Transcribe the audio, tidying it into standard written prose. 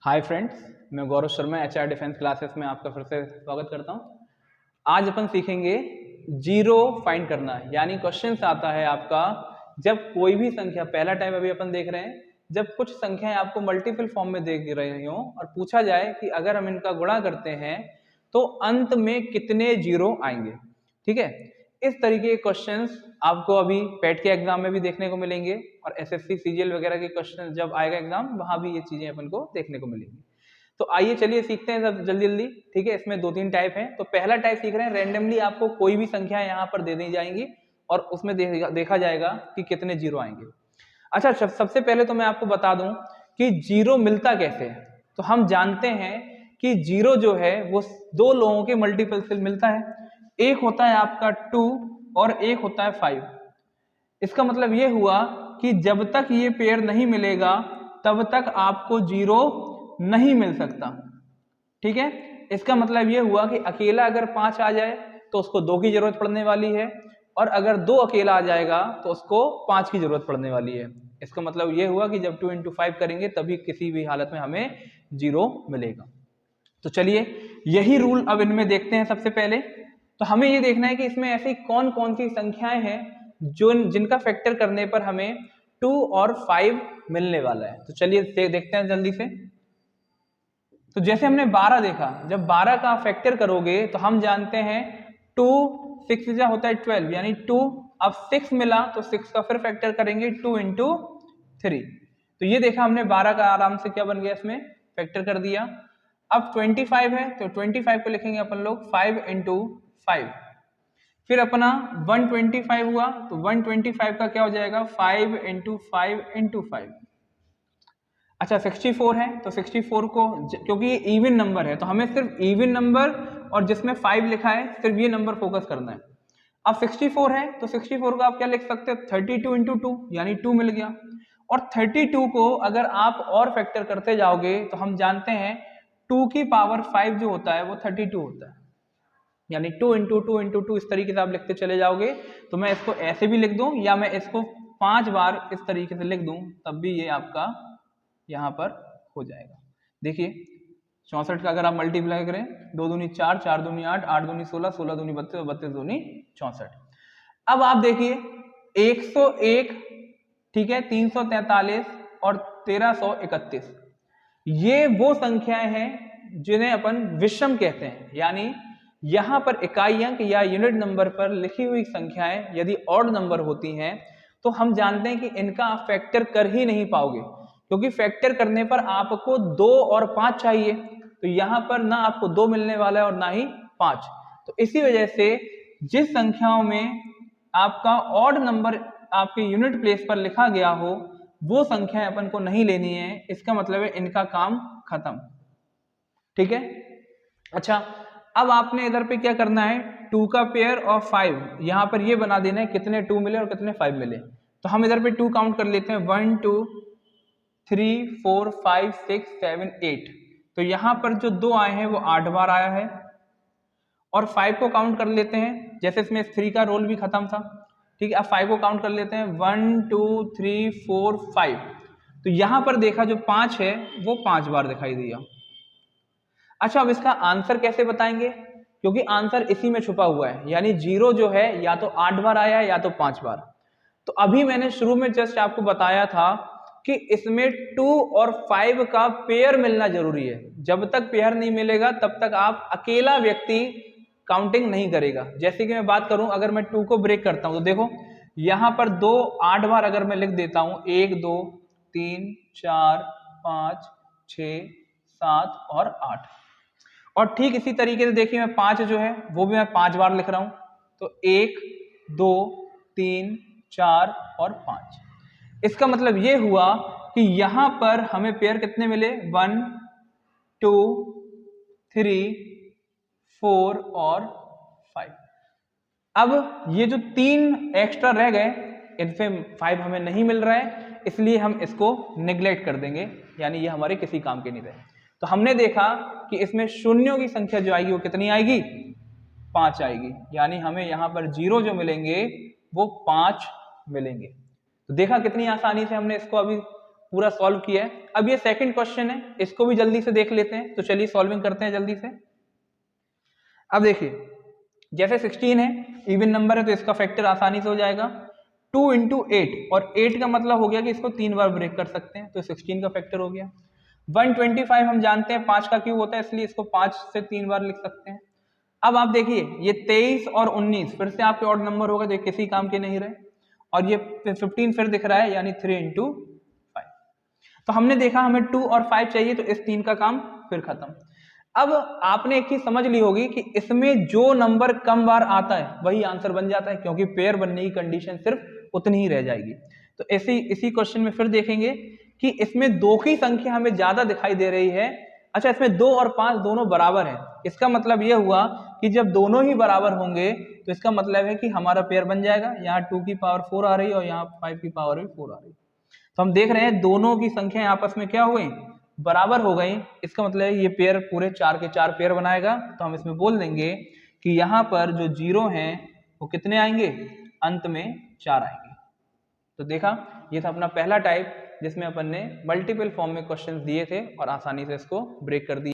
Hi friends, मैं Gaurav Sharma HR defence classes में आपका फिर से स्वागत करता हूं। आज अपन सीखेंगे जीरो फाइंड करना, यानी क्वेश्चन आता है आपका जब कोई भी संख्या, पहला टाइप अभी अपन देख रहे हैं, जब कुछ संख्याएं आपको मल्टीपल फॉर्म में देख रही हो और पूछा जाए कि अगर हम इनका गुणा करते हैं तो अंत में कितने जीरो आएंगे। ठीक है, इस तरीके के क्वेश्चंस आपको अभी पेट के एग्जाम में भी देखने को मिलेंगे और एसएससी सीजीएल वगैरह के क्वेश्चन जब आएगा एग्जाम, वहां भी ये चीजें अपन को देखने को मिलेंगी। तो आइए चलिए सीखते हैं सब जल्दी जल्दी। ठीक है, इसमें दो तीन टाइप हैं। तो पहला टाइप सीख रहे हैं, रेंडमली आपको कोई भी संख्या यहाँ पर दे दी जाएंगी और उसमें देखा जाएगा कि कितने जीरो आएंगे। अच्छा, सबसे पहले तो मैं आपको बता दूं कि जीरो मिलता कैसे है। तो हम जानते हैं कि जीरो जो है वो दो लोगों के मल्टीपल से मिलता है। एक होता है आपका 2 और एक होता है 5। इसका मतलब ये हुआ कि जब तक ये पेयर नहीं मिलेगा तब तक आपको जीरो नहीं मिल सकता। ठीक है, इसका मतलब ये हुआ कि अकेला अगर 5 आ जाए तो उसको 2 की जरूरत पड़ने वाली है, और अगर 2 अकेला आ जाएगा तो उसको 5 की जरूरत पड़ने वाली है। इसका मतलब ये हुआ कि जब 2 into 5 करेंगे तभी किसी भी हालत में हमें जीरो मिलेगा। तो चलिए यही रूल अब इनमें देखते हैं। सबसे पहले तो हमें ये देखना है कि इसमें ऐसी कौन कौन सी संख्याएं हैं जो जिनका फैक्टर करने पर हमें 2 और 5 मिलने वाला है। तो चलिए देखते हैं जल्दी से। तो जैसे हमने 12 देखा, जब 12 का फैक्टर करोगे तो हम जानते हैं 2 6 जा होता है 12, यानी 2। अब 6 मिला तो 6 का फिर फैक्टर करेंगे 2 into 3। तो ये देखा हमने 12 का आराम से क्या बन गया, इसमें फैक्टर कर दिया। अब 25 है तो 25 को लिखेंगे अपन लोग 5 into 5। फिर अपना 125 हुआ तो 125 का क्या हो जाएगा 5 into 5 into 5। अच्छा, 64 है तो 64 को, क्योंकि ये इवन नंबर है तो हमें सिर्फ इवन नंबर और जिसमें 5 लिखा है सिर्फ ये नंबर फोकस करना है। अब 64 है तो 64 को आप क्या लिख सकते हो 32 into 2, यानी 2 मिल गया। और 32 को अगर आप और फैक्टर करते जाओगे तो हम जानते हैं 2 की पावर 5 जो होता है वो 32 होता है, यानी 2 into 2 into 2 इस तरीके से आप लिखते चले जाओगे। तो मैं इसको ऐसे भी लिख दूं या मैं इसको 5 बार इस तरीके से लिख दूं तब भी ये आपका यहाँ पर हो जाएगा। देखिए 64 का अगर आप मल्टीप्लाई करें, 2 दूनी 4, 4 दूनी 8, 8 दूनी 16, 16 दूनी 32, 32 दूनी 64। अब आप देखिए 101, ठीक है, 343 और 1331, ये वो संख्याएं हैं जिन्हें अपन विषम कहते हैं। यानी यहां पर इकाई अंक या यूनिट नंबर पर लिखी हुई संख्याएं यदि ऑड नंबर होती हैं तो हम जानते हैं कि इनका आप फैक्टर कर ही नहीं पाओगे, क्योंकि फैक्टर करने पर आपको 2 और 5 चाहिए। तो यहां पर ना आपको 2 मिलने वाला है और ना ही 5। तो इसी वजह से जिस संख्याओं में आपका ऑड नंबर आपके यूनिट प्लेस पर लिखा गया हो वो संख्याएं अपन को नहीं लेनी है। इसका मतलब है इनका काम खत्म। ठीक है। अच्छा, अब आपने इधर पे क्या करना है, 2 का पेयर और 5 यहां पर ये बना देना है कितने 2 मिले और कितने 5 मिले। तो हम इधर पे 2 काउंट कर लेते हैं, 1 2 3 4 5 6 7 8। तो यहां पर जो 2 आए हैं वो 8 बार आया है। और 5 को काउंट कर लेते हैं, जैसे इसमें 3 का रोल भी खत्म था। ठीक है, अब 5 को काउंट कर लेते हैं, 1 2 3 4 5। तो यहां पर देखा जो 5 है वो 5 बार दिखाई दिया। अच्छा, अब इसका आंसर कैसे बताएंगे, क्योंकि आंसर इसी में छुपा हुआ है। यानी जीरो जो है या तो 8 बार आया या तो 5 बार। तो अभी मैंने शुरू में जस्ट आपको बताया था कि इसमें 2 और 5 का पेयर मिलना जरूरी है। जब तक पेयर नहीं मिलेगा तब तक आप अकेला व्यक्ति काउंटिंग नहीं करेगा। जैसे कि मैं बात करूं, अगर मैं 2 को ब्रेक करता हूं तो देखो यहां पर 2 8 बार अगर मैं लिख देता हूं, 1 2 3 4 5 6 7 और 8। और ठीक इसी तरीके से देखिए मैं 5 जो है वो भी मैं 5 बार लिख रहा हूं। तो 1 2 3 4 और 5। इसका मतलब ये हुआ कि यहां पर हमें पेयर कितने मिले, 1 2 3 4 और 5। अब ये जो 3 एक्स्ट्रा रह गए, इनमें 5 हमें नहीं मिल रहा है, इसलिए हम इसको निगलेक्ट कर देंगे, यानी ये हमारे किसी काम के नहीं रहे। तो हमने देखा कि इसमें शून्यों की संख्या जो आएगी वो कितनी आएगी, 5 आएगी। यानी हमें यहां पर जीरो जो मिलेंगे वो 5 मिलेंगे। तो देखा कितनी आसानी से हमने इसको अभी पूरा सॉल्व किया है। अब ये सेकंड क्वेश्चन है, इसको भी जल्दी से देख लेते हैं। तो चलिए सॉल्विंग करते हैं जल्दी से। अब देखिए जैसे 16 है, इवन नंबर है तो इसका फैक्टर आसानी से हो जाएगा 2 इंटू 8, और 8 का मतलब हो गया कि इसको 3 बार ब्रेक कर सकते हैं, तो 16 का फैक्टर हो गया। 125 हम जानते हैं 5 का क्यूब होता है, इसलिए इसको 5 से 3 बार लिख सकते हैं। अब आप देखिए ये 23 और 19 फिर से आपके ऑड नंबर होगा, जो किसी काम के नहीं रहे, और ये 15 फिर दिख रहा है, यानी 3 इंटू 5। तो हमने देखा हमें 2 और 5 चाहिए, तो इस 3 का काम फिर खत्म। अब आपने एक चीज समझ ली होगी कि इसमें जो नंबर कम बार आता है वही आंसर बन जाता है, क्योंकि पेयर बनने की कंडीशन सिर्फ उतनी ही रह जाएगी। तो इसी क्वेश्चन में फिर देखेंगे कि इसमें 2 की संख्या हमें ज्यादा दिखाई दे रही है। अच्छा, इसमें 2 और 5 दोनों बराबर हैं, इसका मतलब यह हुआ कि जब दोनों ही बराबर होंगे तो इसका मतलब है कि हमारा पेयर बन जाएगा। यहाँ 2 की पावर 4 आ रही है और यहाँ 5 की पावर भी 4 आ रही है। तो हम देख रहे हैं दोनों की संख्या आपस में क्या हो गई, बराबर हो गई। इसका मतलब है ये पेयर पूरे 4 के 4 पेयर बनाएगा। तो हम इसमें बोल देंगे कि यहाँ पर जो 0 हैं वो कितने आएंगे, अंत में 4 आएंगे। तो देखा, ये था अपना पहला टाइप जिसमें अपन ने मल्टीपल फॉर्म में क्वेश्चंस दिए थे और आसानी से इसको ब्रेक कर दिया।